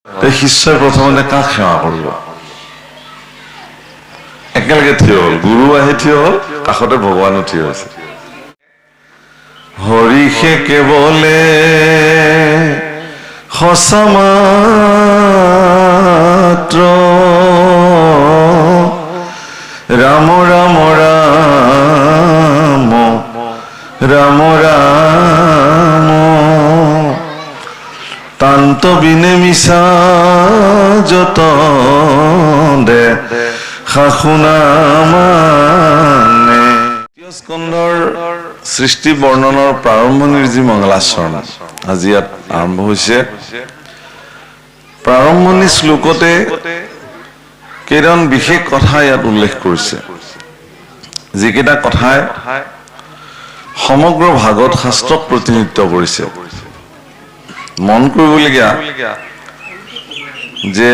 শিষ্যই প্ৰথমতে কাক সেৱা কৰিব? একেলগে থিয় হ'ল, গুৰু আহি থিয় হ'ল, কাষতে ভগৱানো থিয় হৈছে। হৰিষে কেৱলে সঁচা মাত্ৰ, ৰাম ৰাম ৰাম ৰাম ৰাম, তান্ত বিনে মিছা যত দে শাসুনা মানে। তৃতীয় স্কন্ধৰ সৃষ্টি বৰ্ণনৰ প্ৰাৰম্ভণিৰ যি মংগলাচৰণ আজি ইয়াত আৰম্ভ হৈছে, প্ৰাৰম্ভণি শ্লোকতে কেইটামান বিশেষ কথা ইয়াত উল্লেখ কৰিছে, যিকেইটা কথাই সমগ্ৰ ভাগৱত শাস্ত্ৰক প্ৰতিনিধিত্ব কৰিছে। মন কৰিবলগীয়া যে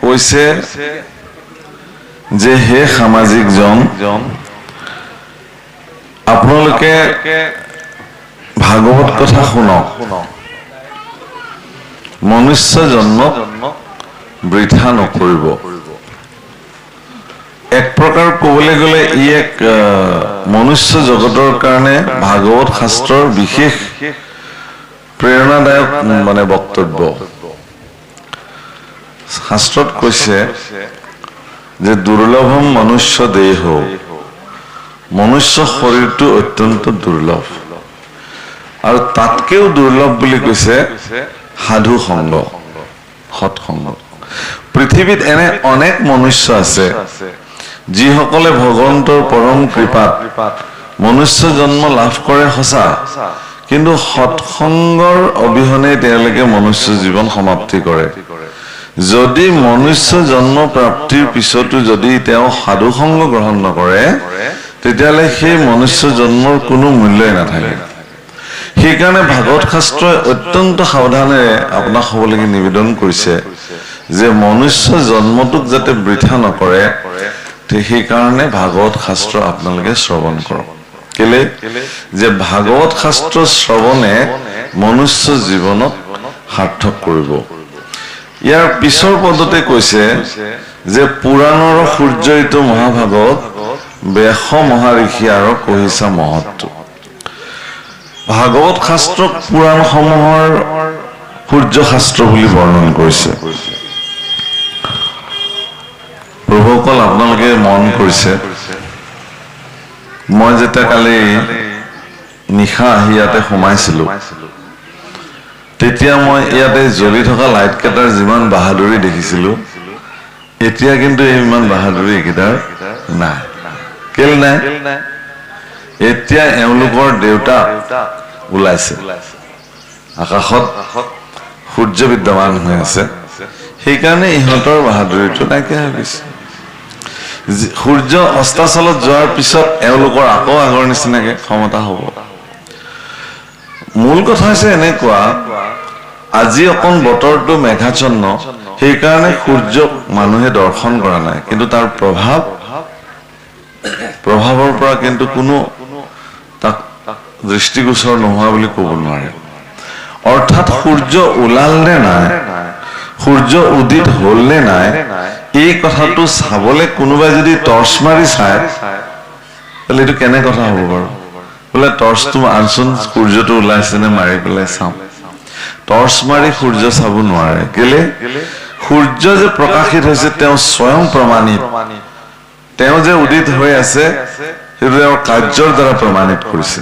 কৈছে যে হে সামাজিক জন, আপোনালোকে ভাগৱত কথা শুনক, মনুষ্য জন্ম বৃথা নকৰিব। এক প্ৰকাৰ ক'বলৈ গ'লে ই এক মনুষ্য জগতৰ কাৰণে ভাগৱত শাস্ত্ৰৰ বিশেষ প্ৰেৰণাদায়ক মানে বক্তব্য। শাস্ত্ৰত কৈছে যে দুৰ্লভম মনুষ্য দেহ, মনুষ্য শৰীৰটো অত্যন্ত দুৰ্লভ, আৰু তাতকেও দুৰ্লভ বুলি কৈছে সাধু সংগ, সৎসংগ। পৃথিৱীত এনে অনেক মনুষ্য আছে যিসকলে ভগৱন্তৰ পৰম কৃপাত মনুষ্য জন্ম লাভ কৰে সঁচা, কিন্তু সৎসংগৰ অবিহনে তেওঁলোকে মনুষ্য জীৱন সমাপ্তি কৰে। যদি মনুষ্য জন্ম প্ৰাপ্তিৰ পিছতো যদি তেওঁ সাধুসংগ গ্ৰহণ নকৰে, তেতিয়াহ'লে সেই মনুষ্য জন্মৰ কোনো মূল্যই নাথাকে। সেইকাৰণে ভাগৱত শাস্ত্ৰই অত্যন্ত সাৱধানেৰে আপোনাক সকলোকে নিবেদন কৰিছে যে মনুষ্য জন্মটোক যাতে বৃথা নকৰে, সেইকাৰণে ভাগৱত শাস্ত্ৰ আপোনালোকে শ্ৰৱণ কৰক। কেলে যে ভাগৱত শাস্ত্ৰ শ্ৰৱণে মনুষ্য জীৱনক সাৰ্থক কৰিব। ইয়াৰ পিছৰ পদতে কৈছে যে পুৰাণৰ সূৰ্যৰিত মহাভাগৱত বেশ মহাঋষি আৰু কহিছা মহত্ব। ভাগৱত শাস্ত্ৰক পুৰাণসমূহৰ সূৰ্য শাস্ত্ৰ বুলি বৰ্ণন কৰিছে। প্ৰভুসকল, আপোনালোকে মন কৰিছে, মই যেতিয়া কালি নিশা আহি ইয়াতে সোমাইছিলো, তেতিয়া মই ইয়াতে জ্বলি থকা লাইট কেইটাৰ যিমান বাহাদুৰি দেখিছিলো, এতিয়া কিন্তু ইমান বাহাদুৰি এইকেইটাৰ নাই। কেলে নাই? এতিয়া এওঁলোকৰ দেউতা ওলাইছে, আকাশত সূৰ্য বিদ্যমান হৈ আছে, সেইকাৰণে ইহঁতৰ বাহাদুৰিটো নাইকিয়া হৈ গৈছে। সূৰ্য অস্তাচলত যোৱাৰ পিছত এওঁলোকৰ আকৌ আগৰ নিচিনাকে ক্ষমতা হ'ব। মূল কথা হৈছে এনেকুৱা, আজি অকণ বতৰটো মেঘাচ্ছন্ন, সেইকাৰণে সূৰ্যক মানুহে দৰ্শন কৰা নাই, কিন্তু তাৰ প্ৰভাৱৰ পৰা কিন্তু কোনো তাক দৃষ্টিগোচৰ নোহোৱা বুলি ক'ব নোৱাৰে। অৰ্থাৎ সূৰ্য ওলাল নে নাই, সূৰ্য উদিত হ'ল নে নাই, এই কথাটো চাবলৈ কোনোবাই যদি টৰ্চ মাৰি চায়, তাহলে এইটো কেনে কথা হ'ব বাৰু? বোলে টৰ্চটো আনচোন, সূৰ্যটো ওলাইছে নে মাৰি পেলাই চাওঁ। টৰ্চ মাৰি সূৰ্য চাব নোৱাৰে। কেলে? সূৰ্য যে প্ৰকাশিত হৈছে তেওঁ স্বয়ং প্ৰমাণিত, তেওঁ যে উদিত হৈ আছে সেইটো তেওঁৰ কাৰ্যৰ দ্বাৰা প্ৰমাণিত কৰিছে।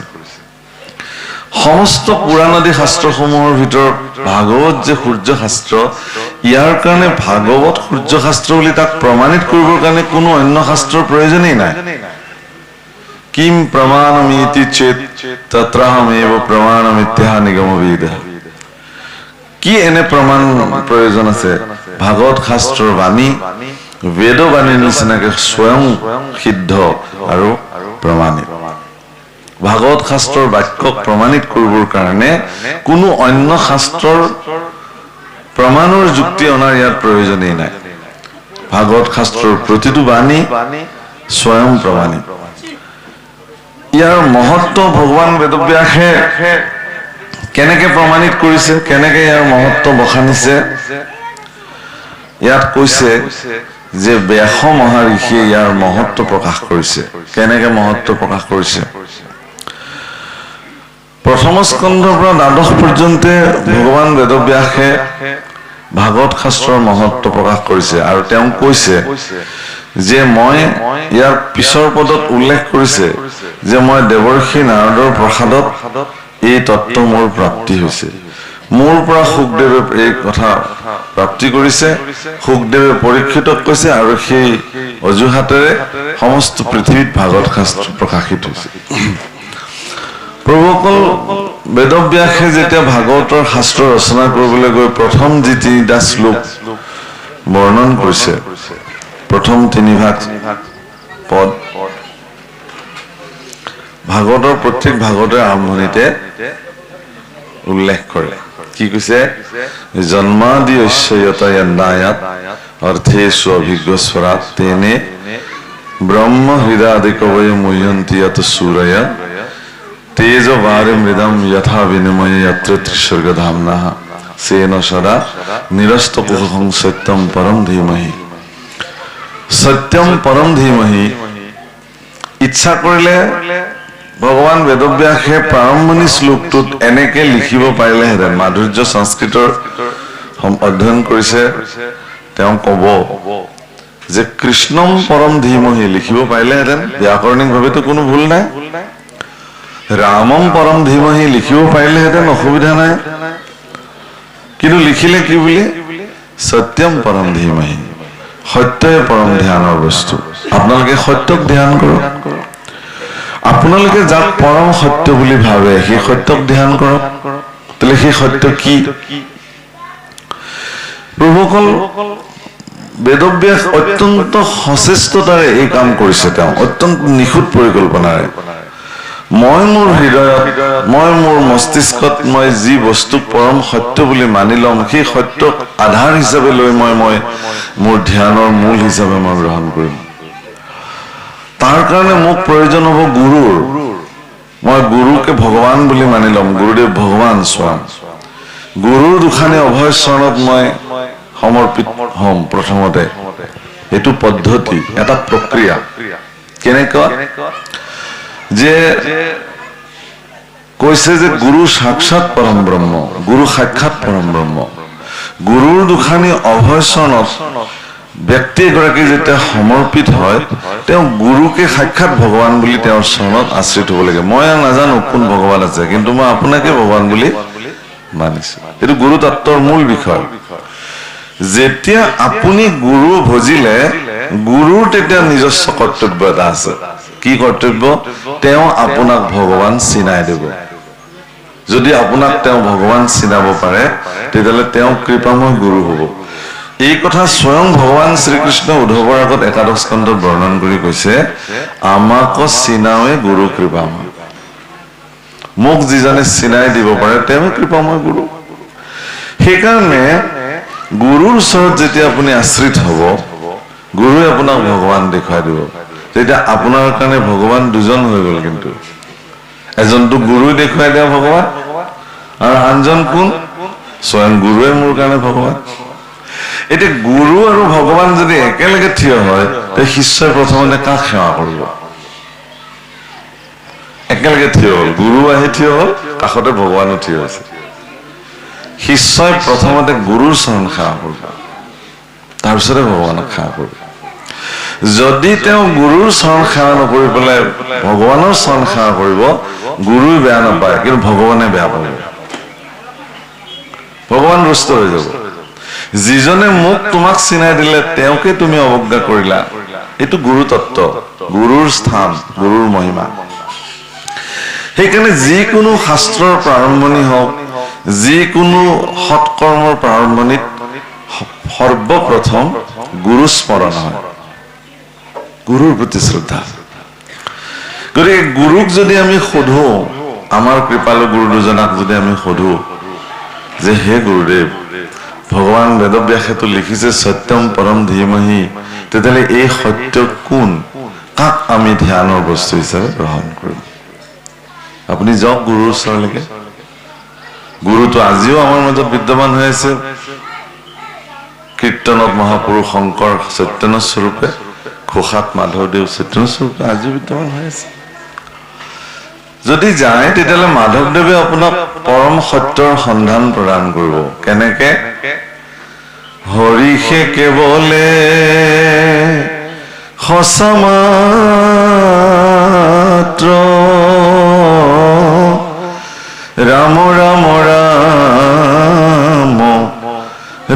সমস্ত পুৰাণাদি শাস্ত্ৰসমূহৰ ভিতৰত ভাগৱত যে সূৰ্য শাস্ত্ৰ, ইয়াৰ কাৰণে ভাগৱত সূৰ্য শাস্ত্ৰ বুলি তাক প্ৰমাণিত কৰিবৰ কাৰণে কোনো অন্য শাস্ত্ৰৰ প্ৰয়োজনেই নাই। কিম প্ৰমাণমিতি চেত তত্ৰাহমেব প্ৰমাণমিত্যহা নিগমবিদঃ। কি এনে প্ৰমাণ প্ৰয়োজন আছে? ভাগৱত শাস্ত্ৰৰ বাণী বেদবাণীৰ নিচিনাকে স্বয়ং সিদ্ধ আৰু প্ৰমাণিত। ভাগৱত শাস্ত্ৰৰ বাক্যক প্ৰমাণিত কৰিবৰ কাৰণে কোনো অন্য শাস্ত্ৰৰ প্ৰমাণৰ যুক্তি অনাৰ ইয়াত প্ৰয়োজনেই নাই। ভাগৱত শাস্ত্ৰৰ প্ৰতিটো বাণী স্বয়ং প্ৰমাণিত। ইয়াৰ মহত্ব ভগৱান বেদব্যাসে কেনেকে প্ৰমাণিত কৰিছে, কেনেকে ইয়াৰ মহত্ব বখানিছে, ইয়াত কৈছে যে ব্যাস মহাঋষিয়ে ইয়াৰ মহত্ব প্ৰকাশ কৰিছে। কেনেকে মহত্ব প্ৰকাশ কৰিছে? প্ৰথম স্কন্ধৰ পৰা দ্বাদশ পৰ্যন্তে ভগৱান বেদব্যাসে ভাগৱত শাস্ত্ৰৰ মহত্ব প্ৰকাশ কৰিছে আৰু তেওঁ কৈছে যে মই ইয়াৰ পিছৰ পদত উল্লেখ কৰিছে যে মই দেৱৰ্ষি নাৰদৰ প্ৰসাদত এই তত্ত্ব মোৰ প্ৰাপ্তি হৈছে। মোৰ পৰা সুখদেৱে এই কথা প্ৰাপ্তি কৰিছে। সুখদেৱে পৰীক্ষিতক কৈছে আৰু সেই অজুহাতেৰে সমস্ত পৃথিৱীত ভাগৱত শাস্ত্ৰ প্ৰকাশিত হৈছে। প্ৰভুসকল, বেদব্যাসে যেতিয়া ভাগৱতৰ শাস্ত্ৰ ৰচনা কৰিবলৈ গৈ প্ৰথম যি 3টা শ্লোক বৰ্ণন কৰিছে, প্ৰথম 3 ভাগ পদ ভাগৱতৰ প্ৰত্যেক ভাগৱতৰ আৰম্ভণিতে উল্লেখ কৰে। কি কৈছে? জন্মাদি ঐশ্বয়তয়াত অৰ্থেষু অভিজ্ঞস্বৰাত তেনে ব্ৰহ্ম হৃদাদি কবয়ে মুহ্যন্তি যত সূৰয় তেজ বাৰে মৃদম যথা বিনিময়ে যত্ৰ ত্ৰিস্বৰ্গধাম্নঃ সেন সদা নিৰস্তকুহং সত্যম পৰম ধীমহি। সত্যম পৰম ধীমহি ইচ্ছা কৰিলে ভগৱান বেদব্যাসে প্ৰাৰম্ভণি শ্লোকটোত এনেকে লিখিব পাৰিলেহেঁতেন। মাধুৰ্য সংস্কৃতৰ অধ্যয়ন কৰিছে, তেওঁ কব যে কৃষ্ণম পৰম ধীমহি লিখিব পাৰিলেহেঁতেন, ব্যাকৰণিকভাৱেতো কোনো ভুল নাই। ৰামম পৰম ধীমহি লিখিব পাৰিলেহেঁতেন, অসুবিধা নাই। কিন্তু লিখিলে কি বুলি? সত্যম পৰম ধীমহি, সত্যই পৰম ধ্যানৰ বস্তু। আপোনালোকে সত্যক ধ্যান কৰক। আপোনালোকে যাক পৰম সত্য বুলি ভাবে সেই সত্যক ধ্যান কৰক। তাহলে সেই সত্য কি? প্ৰভুসকল, বেদব্যাস অত্যন্ত সচেষ্টতাৰে এই কাম কৰিছে। তেওঁ অত্যন্ত নিখুঁত পৰিকল্পনাৰে মই মোৰ হৃদয়ত, মই মোৰ মস্তিষ্কত মই যি বস্তু পৰম সত্য বুলি মানি লম, সেই সত্যক আধাৰ হিচাপে লৈ মই মোৰ ধ্যানৰ মূল হিচাপে মই গ্ৰহণ কৰিম। তাৰ কাৰণে মোক প্ৰয়োজন হ'ব গুৰুৰ। মই গুৰুকে ভগৱান বুলি মানি লম, গুৰুদেৱ ভগৱান স্বয়ং। গুৰুৰ দুখানি অভয় চৰণত মই সমৰ্পিত হম। প্ৰথমতে এইটো পদ্ধতি, এটা প্ৰক্ৰিয়া। কেনেকুৱা? যে কৈছে যে গুৰু সাক্ষাৎ পৰম ব্ৰহ্ম, গুৰু সাক্ষাৎ পৰম ব্ৰহ্ম। গুৰুৰ দুখানি অভয় চৰণত ব্যক্তি এগৰাকী যেতিয়া সমৰ্পিত হয়, তেওঁ গুৰুকে সাক্ষাৎ ভগৱান বুলি তেওঁৰ চৰণত আশ্ৰিত হ'ব লাগে। মই নাজানো কোন ভগৱান আছে, কিন্তু মই আপোনাকে ভগৱান বুলি মানিছো। এইটো গুৰু তত্ত্বৰ মূল বিষয়। যেতিয়া আপুনি গুৰু ভজিলে, গুৰুৰ তেতিয়া নিজস্ব কৰ্তব্য এটা আছে। কি কৰ্তব্য? তেওঁ আপোনাক ভগৱান চিনাই দিব। যদি আপোনাক তেওঁ ভগৱান চিনাব পাৰে, তেতিয়াহ'লে তেওঁ কৃপাময় গুৰু হ'ব। এই কথা স্বয়ং ভগৱান শ্ৰীকৃষ্ণ উদ্ধৱৰ আগত একাদশ স্কন্ধত বৰ্ণন কৰি কৈছে, আমাক চিনাৱে গুৰু কৃপাময়। মোক যিজনে চিনাই দিব পাৰে তেওঁ কৃপাময় গুৰু। সেইকাৰণে গুৰুৰ ওচৰত যেতিয়া আপুনি আশ্ৰিত হ'ব, গুৰুৱে আপোনাক ভগৱান দেখুৱাই দিব। তেতিয়া আপোনাৰ কাৰণে ভগৱান দুজন হৈ গ'ল। কিন্তু এজনটো গুৰুৱে দেখুৱাই দিয়া ভগৱান, আৰু আনজন কোন? স্বয়ং গুৰুৱে মোৰ কাৰণে ভগৱান। এতিয়া গুৰু আৰু ভগৱান যদি একেলগে থিয় হয়, তেতিয়া শিষ্যই প্ৰথমতে কাক সেৱা কৰিব? একেলগে থিয় হ'ল, গুৰু আহি থিয় হ'ল, কাষতে ভগৱানো থিয় হৈছে। শিষ্যই প্ৰথমতে গুৰুৰ চৰণ সেৱা কৰিব, তাৰপিছতে ভগৱানক সেৱা কৰিব। যদি তেওঁ গুৰুৰ চৰণ সেৱা নকৰি পেলাই ভগৱানৰ চৰণ সেৱা কৰিব, গুৰুৱে বেয়া নাপায়, কিন্তু ভগৱানে বেয়া পাব। ভগৱান ৰুষ্ট হৈ যাব। যিজনে মোক তোমাক চিনাই দিলে তেওঁকে তুমি অৱজ্ঞা কৰিলা। এইটো গুৰু তত্ত্ব, গুৰুৰ স্থান, গুৰুৰ মহিমা। সেইকাৰণে যিকোনো শাস্ত্ৰৰ প্ৰাৰম্ভণি হওক, যিকোনো সৎকৰ্মৰ প্ৰাৰম্ভণিত সৰ্বপ্ৰথম গুৰু স্মৰণ হয়, গুৰুৰ প্ৰতি শ্ৰদ্ধা। গতিকে গুৰুক যদি আমি সোধো, আমাৰ কৃপালু গুৰু দুজনাক যদি আমি সোধো যে হে গুৰুদেৱ, ভগৱান বেদব্যাসেতো লিখিছে সত্যম পৰম ধীমহি, তেতিয়াহ'লে এই সত্য কোন? কাক আমি ধ্যানৰ বস্তু হিচাপে গ্ৰহণ কৰিম? আপুনি যাওক গুৰুৰ ওচৰলৈকে। গুৰুটো আজিও আমাৰ মাজত বিদ্যমান হৈ আছে। কীৰ্তনত মহাপুৰুষ শংকৰ চৈতন্য স্বৰূপে, ঘোষাত মাধৱদেৱ চৈতন্য স্বৰূপে আজি বিদ্যমান হৈ আছে। যদি যায় তেতিয়াহ'লে মাধৱদেৱে আপোনাক পৰম সত্যৰ সন্ধান প্ৰদান কৰিব। কেনেকে? হৰিষে কেৱলে সঁচা মাত্ৰ, ৰাম ৰাম ৰাম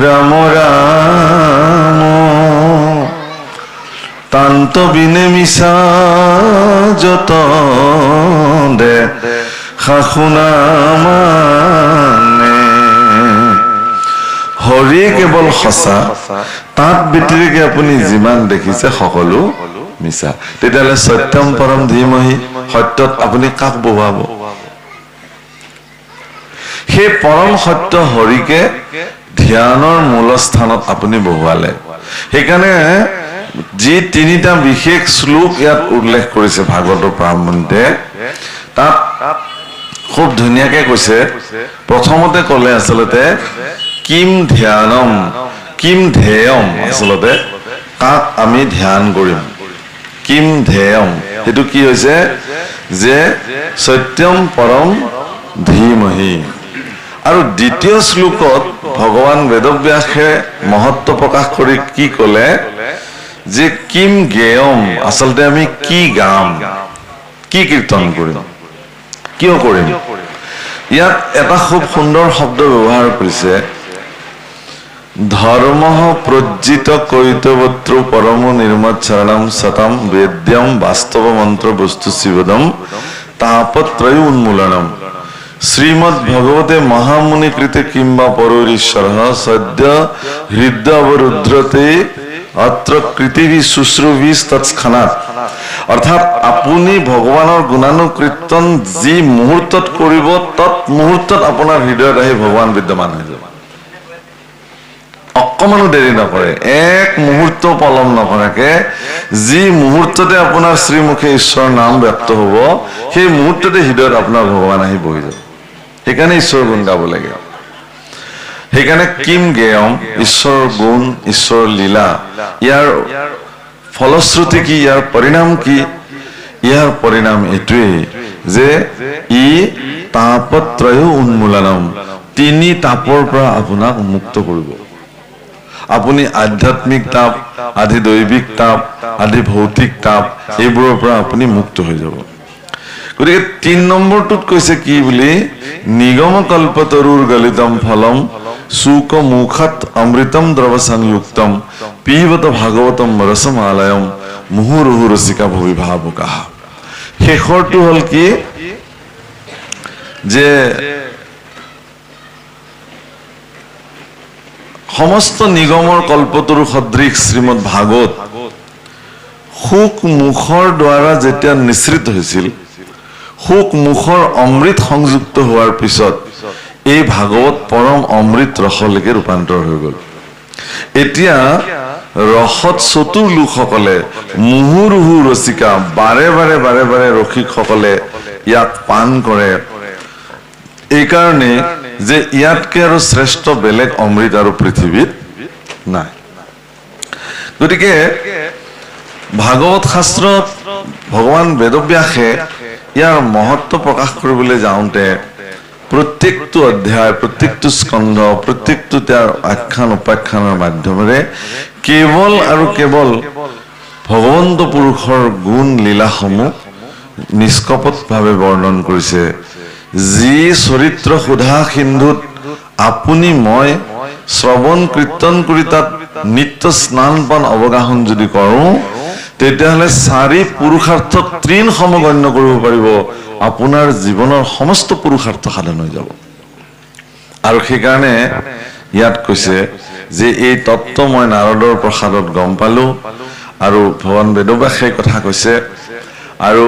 ৰাম ৰাম, তান্ত বিনে মিছা যত দে শাসুনা মানে। হৰি কেৱল সঁচা, তাত ব্যতিৰেকে আপুনি যিমান দেখিছে সকলো মিছা। তেতিয়াহ'লে সত্যম পৰম ধীমহি, সত্যত আপুনি কাক বহুৱাব? সেই পৰম সত্য হৰিকে ধ্যানৰ মূলস্থানত আপুনি বহুৱালে। সেইকাৰণে যি তিনিটা বিশেষ শ্লোক ইয়াত উল্লেখ কৰিছে ভাগৱতৰ প্ৰাৰম্ভণিতে, তাত খুব ধুনীয়াকে কৈছে। প্ৰথমতে ক'লে আচলতে কিম ধ্যানম, কিম ধ্যেয়ম, আচলতে কাক আমি ধ্যান কৰিম, কিম ধ্যেয়ম। সেইটো কি হৈছে যে সত্যম পৰম ধীমহি। আৰু দ্বিতীয় শ্লোকত ভগৱান বেদব্যাসে মহত্ব প্ৰকাশ কৰি কি ক'লে যে কিম জ্ঞেয়ম, আচলতে আমি কি গাম, কি কীৰ্তন কৰিম, কিয় কৰিম। ইয়াত এটা খুব সুন্দৰ শব্দ ব্যৱহাৰ কৰিছে, ধৰ্ম প্ৰজ্জিত কৈতৱত্ৰু পৰম নিৰ্মৎসৰণম সতম বেদ্যম বাস্তৱ মন্ত্ৰ বস্তু শিৱদম তাপত্ৰয় উন্মূলনম। শ্ৰীমদ ভগৱতে মহামুনি কৃতে কিম্বা পৰৈশ্বৰ সদ্য হৃদয় অৱৰুদ্ৰতে অত্ৰ কৃতিভি শুশ্ৰুভি তৎক্ষণাৎ। অৰ্থাৎ আপুনি ভগৱানৰ গুণানুকীৰ্তন যি মুহূৰ্তত কৰিব, তৎ মুহূৰ্তত আপোনাৰ হৃদয়ত আহি ভগৱান বিদ্যমান হৈ যাব। অকমানো দেৰি নকৰে, এক মুহূৰ্ত পলম নকৰাকে যি মুহূৰ্ততে আপোনাৰ শ্ৰীমুখে ঈশ্বৰৰ নাম ব্যক্ত হ'ব, সেই মুহূৰ্ততে হৃদয়ত আপোনাৰ ভগৱান আহি বহি যাব। সেইকাৰণে ঈশ্বৰৰ গুণ গাব লাগে। সেইকাৰণে কিম জ্ঞেয়ম, ঈশ্বৰৰ গুণ, ঈশ্বৰৰ লীলা, ইয়াৰ ফলশ্ৰুতি কি, ইয়াৰ পৰিণাম কি? ইয়াৰ পৰিণাম এইটোৱেই যে ই তাপত্ৰয় উন্মূলনম, তিনি তাপৰ পৰা আপোনাক মুক্ত কৰিব। আপুনি আধ্যাত্মিক তাপ, আদি দৈবিক তাপ, আদি ভৌতিক তাপ, এইবোৰৰ পৰা আপুনি মুক্ত হৈ যাব। গতিকে ৩ নম্বৰটোত কৈছে কি বুলি, নিগম কল্পতৰুৰ গলিতম ফলম শুক মুখাত অমৃতম দ্ৰৱ সংযুক্তম পিবত ভাগৱতম ৰসমালয়ম মুহুৰুহু ৰসিকা ভবি ভাবুকাহ। শেষৰটো হ'ল কি যে সমস্ত নিগমৰ কল্পতৰু সদৃশ শ্ৰীমদ ভাগৱত শুক মুখৰ দ্বাৰা যেতিয়া নিঃসৃত হৈছিল, শুক মুখৰ অমৃত সংযুক্ত হোৱাৰ পিছত এই ভাগৱত পৰম অমৃত ৰসলৈকে ৰূপান্তৰ হৈ গ'ল। এতিয়া ৰসত চতুৰ লোকসকলে মুহুৰুহু ৰসিকা, বাৰে বাৰে বাৰে বাৰে ৰসিকসকলে ইয়াক পান কৰে। এইকাৰণে যে ইয়াতকে আৰু শ্ৰেষ্ঠ বেলেগ অমৃত আৰু পৃথিৱীত নাই। গতিকে ভাগৱত শাস্ত্ৰত ভগৱান বেদব্যাসে ইয়াৰ মহত্ব প্ৰকাশ কৰিবলৈ যাওঁতে প্ৰত্যেকটো অধ্যায়, প্ৰত্যেকটো স্কন্ধ, প্ৰত্যেকটো তেওঁৰ আখ্যান উপাখ্যানৰ মাধ্যমেৰে কেৱল আৰু কেৱল ভগৱন্ত পুৰুষৰ গুণ লীলাসমূহ নিষ্কপটভাৱে বৰ্ণন কৰিছে। যি চৰিত্ৰ সুধা সিন্ধুত আপুনি মই শ্ৰৱণ কীৰ্তন কৰি তাত নিত্য স্নান পান অৱগাহন যদি কৰোঁ, তেতিয়াহ'লে 4 পুৰুষাৰ্থক তৃণ সমগণ্য কৰিব পাৰিব, আপোনাৰ জীৱনৰ সমস্ত পুৰুষাৰ্থ সাধন হৈ যাব। আৰু সেইকাৰণে ইয়াত কৈছে যে এই তত্ত্ব মই নাৰদৰ প্ৰসাদত গম পালো, আৰু ভগৱান বেদব্যাসে কথা কৈছে। আৰু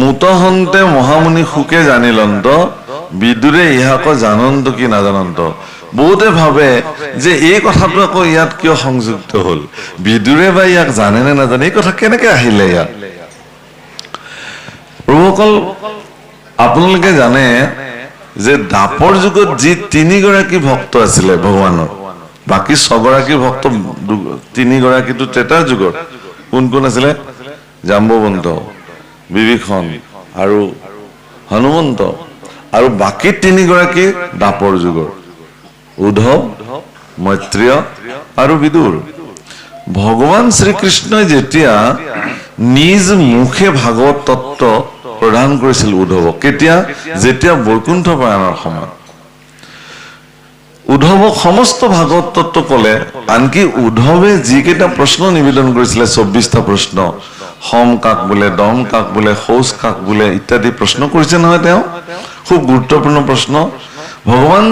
মুতহন্তে মহামুনি সুকে জানিলন্ত বিদুৰে ইহাক জানন্ত কি নাজানন্ত। বহুতে ভাবে যে এই কথাটো আকৌ ইয়াত কিয় সংযুক্ত হ'ল, বিদুৰে বা ইয়াক জানে নে নাজানে, এই কথা কেনেকে আহিলে ইয়াত। প্ৰভুসকল, আপোনালোকে জানে যে দাপৰ যুগত যি 3 গৰাকী ভক্ত আছিলে ভগৱানৰ, বাকি 6 গৰাকী ভক্ত 3 গৰাকীটো ত্ৰেতাৰ যুগত কোন কোন আছিলে? জাম্বৱন্ত, বিভীষণ আৰু হনুমন্ত, আৰু বাকি 3 গৰাকী দাপৰ যুগৰ উদ্ধৱ, মৈত্ৰেয় আৰু বিদুৰ। ভগৱান শ্ৰীকৃষ্ণই যেতিয়া নিজ মুখে ভাগৱত তত্ত্ব প্ৰদান কৰিছিল উদ্ধৱক, কেতিয়া? যেতিয়া বৈকুণ্ঠ প্ৰয়াণৰ সময়ত উদ্ধৱক সমস্ত ভাগৱত তত্ত্ব ক'লে। আনকি উদ্ধৱে যিকেইটা প্ৰশ্ন নিবেদন কৰিছিলে, 24টা প্ৰশ্ন, সম কাক বোলে, দম কাক বোলে, শৌচ কাক বোলে ইত্যাদি প্ৰশ্ন কৰিছে নহয় তেওঁ, খুব গুৰুত্বপূৰ্ণ প্ৰশ্ন। ভগৱান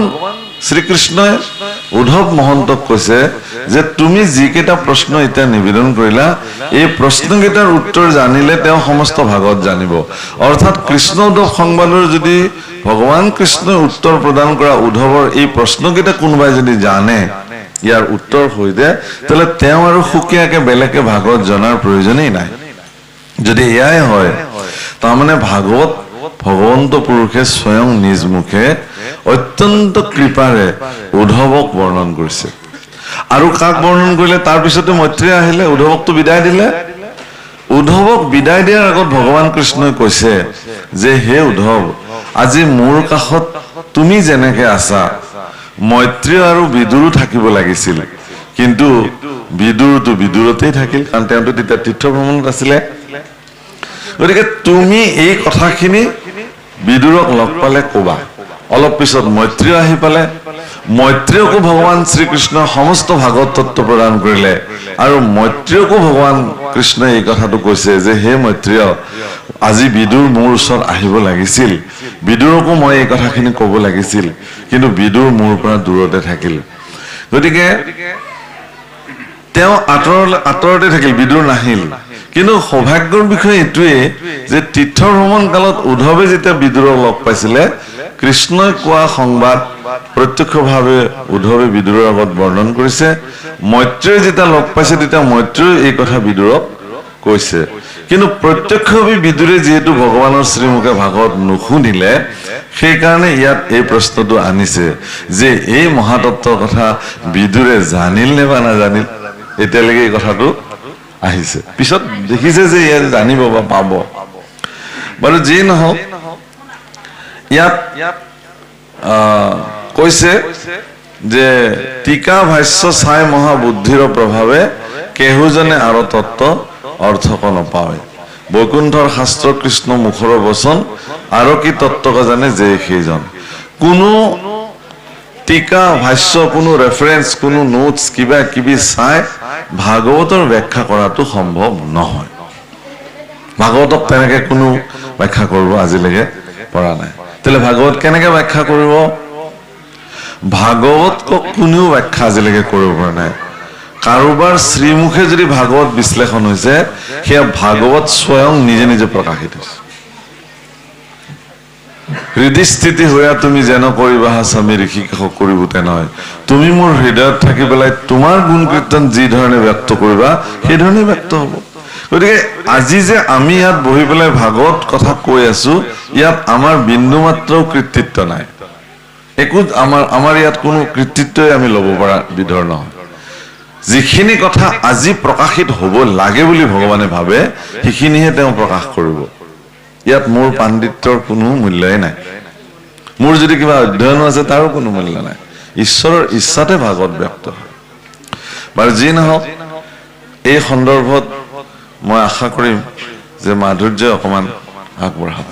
শ্ৰীকৃষ্ণই উদ্ধৱ মহন্তক কৈছে যে তুমি যিকেইটা প্ৰশ্ন এতিয়া নিবেদন কৰিলা, এই প্ৰশ্নকেইটাৰ উত্তৰ জানিলে তেওঁ সমস্ত ভাগৱত জানিব। অৰ্থাৎ কৃষ্ণ উদ্ধৱ সংবাদৰ যদি ভগৱান কৃষ্ণই উত্তৰ প্ৰদান কৰা উদ্ধৱৰ এই প্ৰশ্নকেইটা কোনোবাই যদি জানে, ইয়াৰ উত্তৰ হৈ যায়, তেতিয়াহ'লে তেওঁ আৰু সুকীয়াকে বেলেগে ভাগৱত জনাৰ প্ৰয়োজনেই নাই। যদি এয়াই হয়, তাৰমানে ভাগৱত ভগৱন্ত পুৰুষে স্বয়ং নিজ মুখে অত্যন্ত কৃপাৰে উদ্ধৱক বৰ্ণন কৰিছে। আৰু কাক বৰ্ণন কৰিলে? তাৰ পিছতে মৈত্ৰেয় আহিলে, উদ্ধৱকতো বিদায় দিলে। উদ্ধৱক বিদায় দিয়াৰ আগত ভগৱান কৃষ্ণই কৈছে যে হে উদ্ধৱ, আজি মোৰ কাষত তুমি যেনেকে আছা, মৈত্ৰেয় আৰু বিদুৰো থাকিব লাগিছিল, কিন্তু বিদুৰটো বিদুৰতেই থাকিল, কাৰণ তেওঁতো তেতিয়া তীৰ্থ ভ্ৰমণত আছিলে। গতিকে তুমি এই কথাখিনি বিদুৰক লগ পালে কবা। অলপ পিছত মৈত্ৰেয় আহি পালে, মৈত্ৰেয়কো ভগৱান শ্ৰীকৃষ্ণই সমস্ত ভাগৱত তত্ত্ব প্ৰদান কৰিলে, আৰু মৈত্ৰেয়কো ভগৱান কৃষ্ণই এই কথাটো কৈছে যে হে মৈত্ৰেয়, আজি বিদুৰ মোৰ ওচৰত আহিব লাগিছিল, বিদুৰকো মই এই কথাখিনি ক'ব লাগিছিল, কিন্তু বিদুৰ মোৰ পৰা দূৰতে থাকিল। গতিকে তেওঁ আঁতৰতে থাকিল, বিদুৰ নাহিল। কিন্তু সৌভাগ্যৰ বিষয় এইটোৱে যে তীৰ্থ ভ্ৰমণ কালত উদ্ধৱে যেতিয়া বিদুৰক লগ পাইছিলে, কৃষ্ণই কোৱা সংবাদ প্ৰত্যক্ষভাৱে উদ্ধৱে বিদুৰৰ আগত বৰ্ণন কৰিছে। মৈত্ৰেয় যেতিয়া লগ পাইছে, তেতিয়া মৈত্ৰেয় এই কথা বিদুৰক কৈছে। কিন্তু প্ৰত্যক্ষভাৱে বিদুৰে যিহেতু ভগৱানৰ শ্ৰীমুখে ভাগৱত নুশুনিলে, সেইকাৰণে ইয়াত এই প্ৰশ্নটো আনিছে যে এই মহাতত্বৰ কথা বিদুৰে জানিল নে বা নাজানিল। এতিয়ালৈকে এই কথাটো আহিছে, পিছত দেখিছে যে ইয়াত জানিব বা পাব। বাৰু যি নহওক, ইয়াত কৈছে যে টিকা ভাষ্য চাই মহাবুদ্ধিৰ প্ৰভাৱে কেহুজনে আৰু তত্ত্ব অৰ্থক নপাৱে, বৈকুণ্ঠৰ শাস্ত্ৰ কৃষ্ণ মুখৰ বচন, আৰু কি তত্ত্বক জানে যে সেইজন। কোনো টিকা ভাষ্য, কোনো ৰেফাৰেন্স, কোনো নোটছ কিবা কিবি চাই ভাগৱতৰ ব্যাখ্যা কৰাটো সম্ভৱ নহয়। ভাগৱতক তেনেকে কোনো ব্যাখ্যা কৰিব আজিলৈকে পৰা নাই। তেতিয়াহ'লে ভাগৱত কেনেকে ব্যাখ্যা কৰিব? ভাগৱতক কোনেও ব্যাখ্যা আজিলৈকে কৰিব পৰা নাই। কাৰোবাৰ শ্ৰীমুখে যদি ভাগৱত বিশ্লেষণ হৈছে, সেয়া ভাগৱত স্বয়ং নিজে নিজে প্ৰকাশিত হৈছে। হৃদয়স্থিতি হোৱা তুমি যেন কৰিবা স্বামী ঋষিকেশ কৰিবতে নহয়, তুমি মোৰ হৃদয়ত থাকি পেলাই তোমাৰ গুণ কীৰ্তন যি ধৰণে ব্যক্ত কৰিবা সেই ধৰণে ব্যক্ত হ'ব। গতিকে আজি যে আমি ইয়াত বহি পেলাই ভাগৱত কথা কৈ আছো, ইয়াত আমাৰ বিন্দু মাত্ৰও কৃতিত্ব নাই। একো আমাৰ ইয়াত কোনো কৃতিত্বই আমি ল'ব পৰা বিধৰ নহয়। যিখিনি কথা আজি প্ৰকাশিত হ'ব লাগে বুলি ভগৱানে ভাবে, সেইখিনিহে তেওঁ প্ৰকাশ কৰিব। ইয়াত মোৰ পাণ্ডিত্যৰ কোনো মূল্যই নাই, মোৰ যদি কিবা অধ্যয়নো আছে তাৰো কোনো মূল্য নাই। ঈশ্বৰৰ ইচ্ছাতে ভাগৱত ব্যক্ত হয়। বাৰু যি নহওক, এই সন্দৰ্ভত মই আশা কৰিম যে মাধুৰ্য অকণমান আগবঢ়াব।